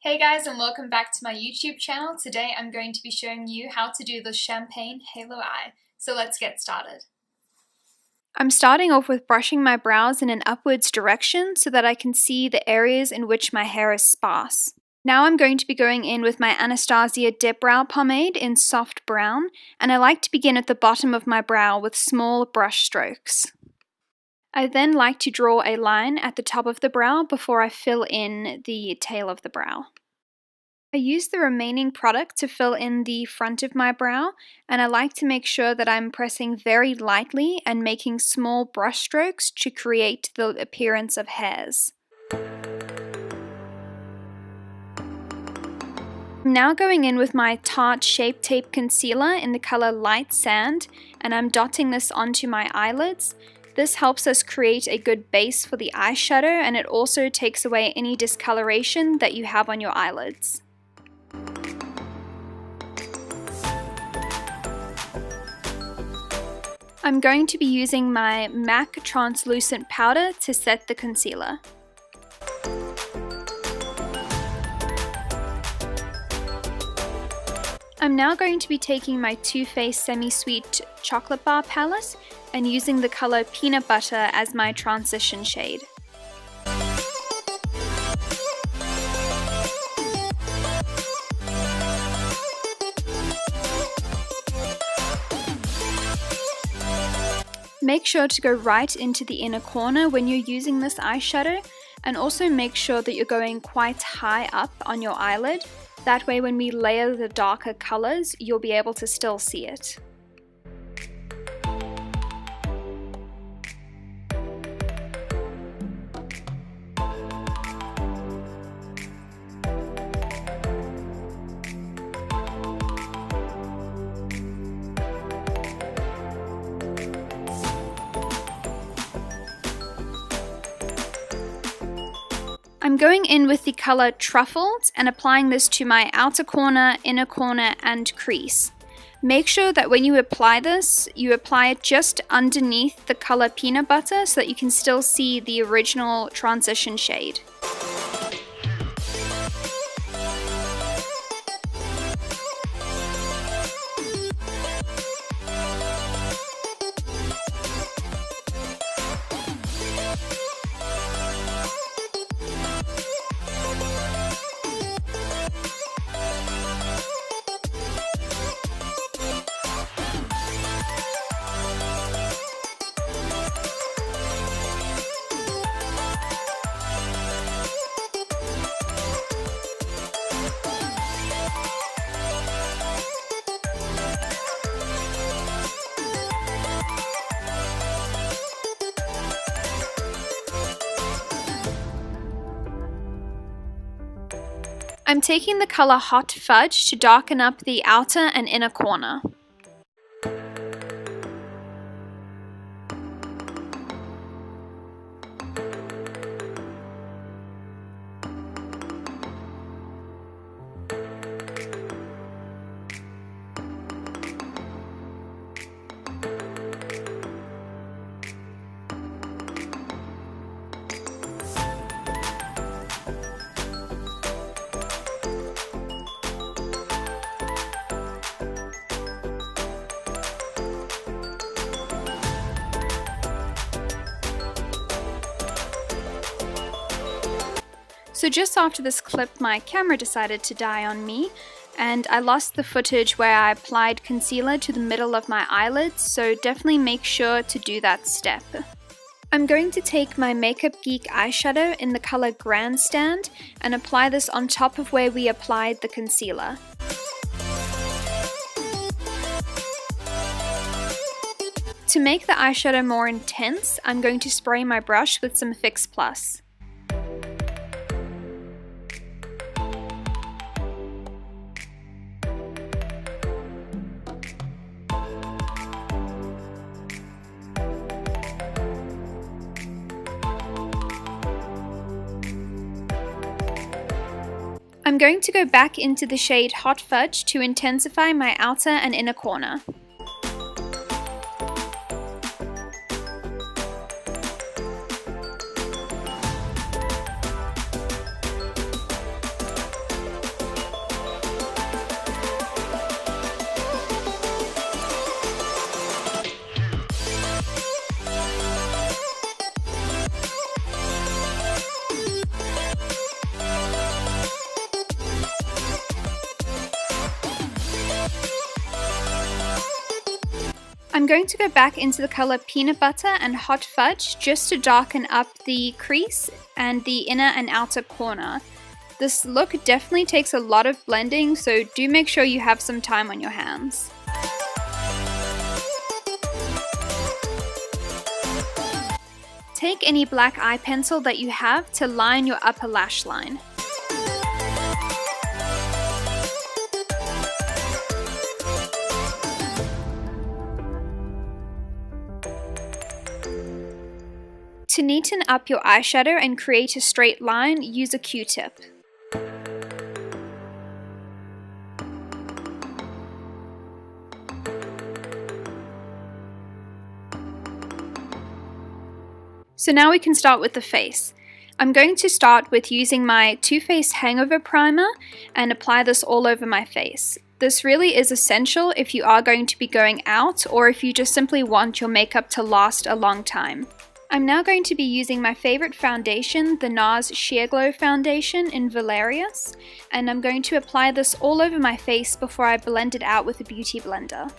Hey guys, and welcome back to my YouTube channel. Today I'm going to be showing you how to do the Champagne Halo Eye. So let's get started. I'm starting off with brushing my brows in an upwards direction so that I can see the areas in which my hair is sparse. Now I'm going to be going in with my Anastasia Dipbrow pomade in soft brown, and I like to begin at the bottom of my brow with small brush strokes. I then like to draw a line at the top of the brow before I fill in the tail of the brow. I use the remaining product to fill in the front of my brow, and I like to make sure that I'm pressing very lightly and making small brush strokes to create the appearance of hairs. I'm now going in with my Tarte Shape Tape Concealer in the color Light Sand, and I'm dotting this onto my eyelids. This helps us create a good base for the eyeshadow, and it also takes away any discoloration that you have on your eyelids. I'm going to be using my MAC translucent powder to set the concealer. I'm now going to be taking my Too Faced Semi-Sweet Chocolate Bar palette and using the color Peanut Butter as my transition shade. Make sure to go right into the inner corner when you're using this eyeshadow, and also make sure that you're going quite high up on your eyelid. That way when we layer the darker colors, you'll be able to still see it. I'm going in with the color Truffles and applying this to my outer corner, inner corner, and crease. Make sure that when you apply this, you apply it just underneath the color Peanut Butter so that you can still see the original transition shade. I'm taking the color Hot Fudge to darken up the outer and inner corner. So just after this clip, my camera decided to die on me, and I lost the footage where I applied concealer to the middle of my eyelids, so definitely make sure to do that step. I'm going to take my Makeup Geek eyeshadow in the color Grandstand and apply this on top of where we applied the concealer. To make the eyeshadow more intense, I'm going to spray my brush with some Fix Plus. I'm going to go back into the shade Hot Fudge to intensify my outer and inner corner. I'm going to go back into the color Peanut Butter and Hot Fudge just to darken up the crease and the inner and outer corner. This look definitely takes a lot of blending, so do make sure you have some time on your hands. Take any black eye pencil that you have to line your upper lash line. To neaten up your eyeshadow and create a straight line, use a Q-tip. So now we can start with the face. I'm going to start with using my Too Faced Hangover Primer and apply this all over my face. This really is essential if you are going to be going out or if you just simply want your makeup to last a long time. I'm now going to be using my favorite foundation, the Nars Sheer Glow Foundation in Vallauris, and I'm going to apply this all over my face before I blend it out with a beauty blender.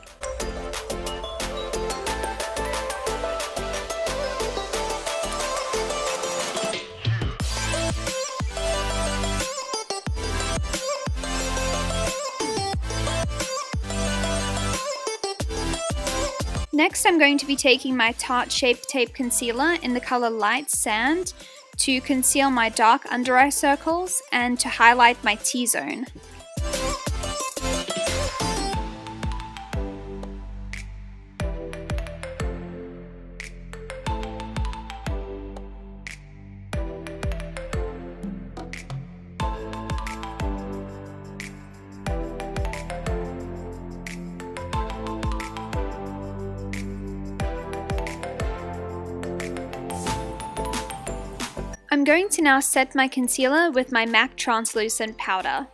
Next, I'm going to be taking my Tarte Shape Tape Concealer in the color Light Sand to conceal my dark under eye circles and to highlight my T-zone. I'm going to now set my concealer with my MAC Translucent Powder.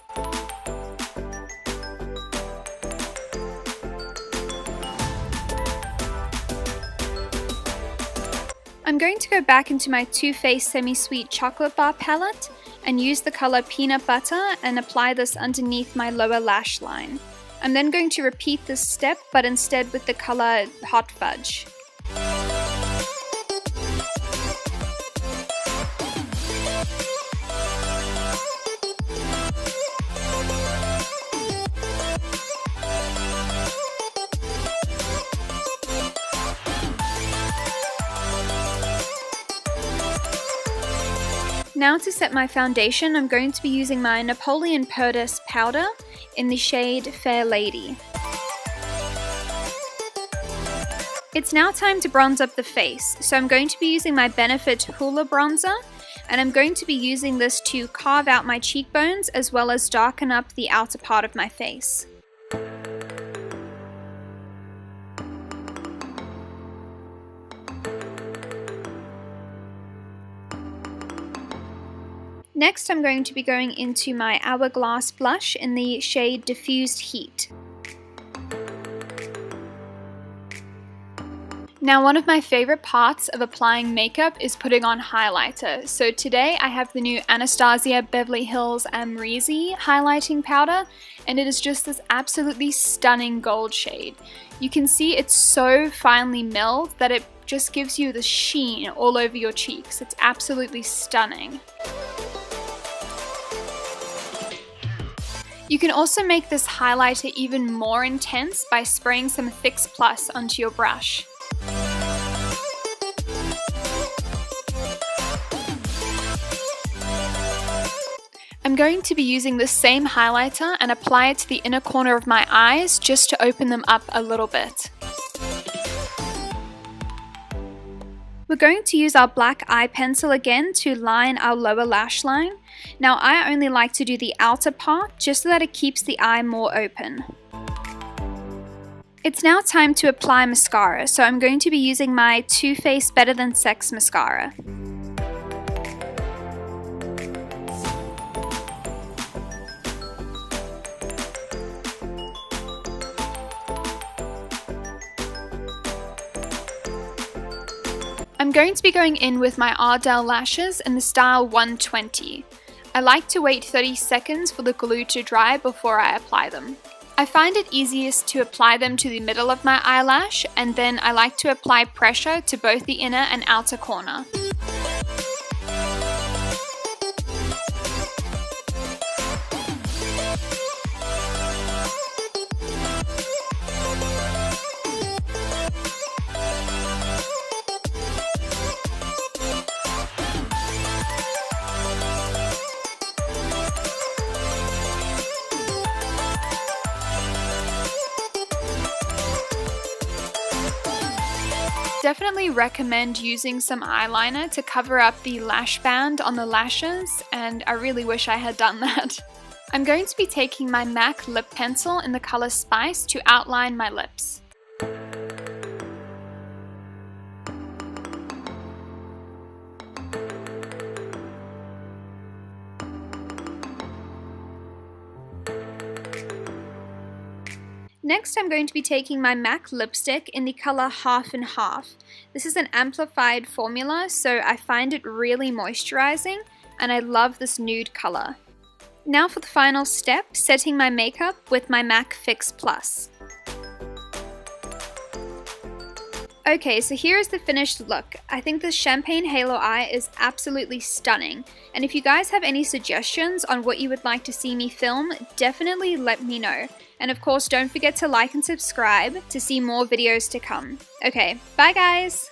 I'm going to go back into my Too Faced Semi-Sweet Chocolate Bar palette and use the color Peanut Butter and apply this underneath my lower lash line. I'm then going to repeat this step, but instead with the color Hot Fudge. Now to set my foundation, I'm going to be using my Napoleon Perdis powder in the shade Fair Lady. It's now time to bronze up the face, so I'm going to be using my Benefit Hoola bronzer, and I'm going to be using this to carve out my cheekbones as well as darken up the outer part of my face. Next, I'm going to be going into my Hourglass blush in the shade Diffused Heat. Now, one of my favorite parts of applying makeup is putting on highlighter. So today I have the new Anastasia Beverly Hills Amrezy highlighting powder, and it is just this absolutely stunning gold shade. You can see it's so finely milled that it just gives you the sheen all over your cheeks. It's absolutely stunning. You can also make this highlighter even more intense by spraying some Fix Plus onto your brush. I'm going to be using the same highlighter and apply it to the inner corner of my eyes just to open them up a little bit. We're going to use our black eye pencil again to line our lower lash line. Now, I only like to do the outer part just so that it keeps the eye more open. It's now time to apply mascara, so I'm going to be using my Too Faced Better Than Sex mascara. I'm going to be going in with my Ardell lashes in the style 120. I like to wait 30 seconds for the glue to dry before I apply them. I find it easiest to apply them to the middle of my eyelash, and then I like to apply pressure to both the inner and outer corner. Definitely recommend using some eyeliner to cover up the lash band on the lashes, and I really wish I had done that. I'm going to be taking my MAC lip pencil in the color Spice to outline my lips. Next, I'm going to be taking my MAC lipstick in the color Half and Half. This is an amplified formula, so I find it really moisturizing, and I love this nude color. Now for the final step, setting my makeup with my MAC Fix Plus. Okay, so here is the finished look. I think this champagne halo eye is absolutely stunning, and if you guys have any suggestions on what you would like to see me film, definitely let me know. And of course, don't forget to like and subscribe to see more videos to come. Okay, bye guys!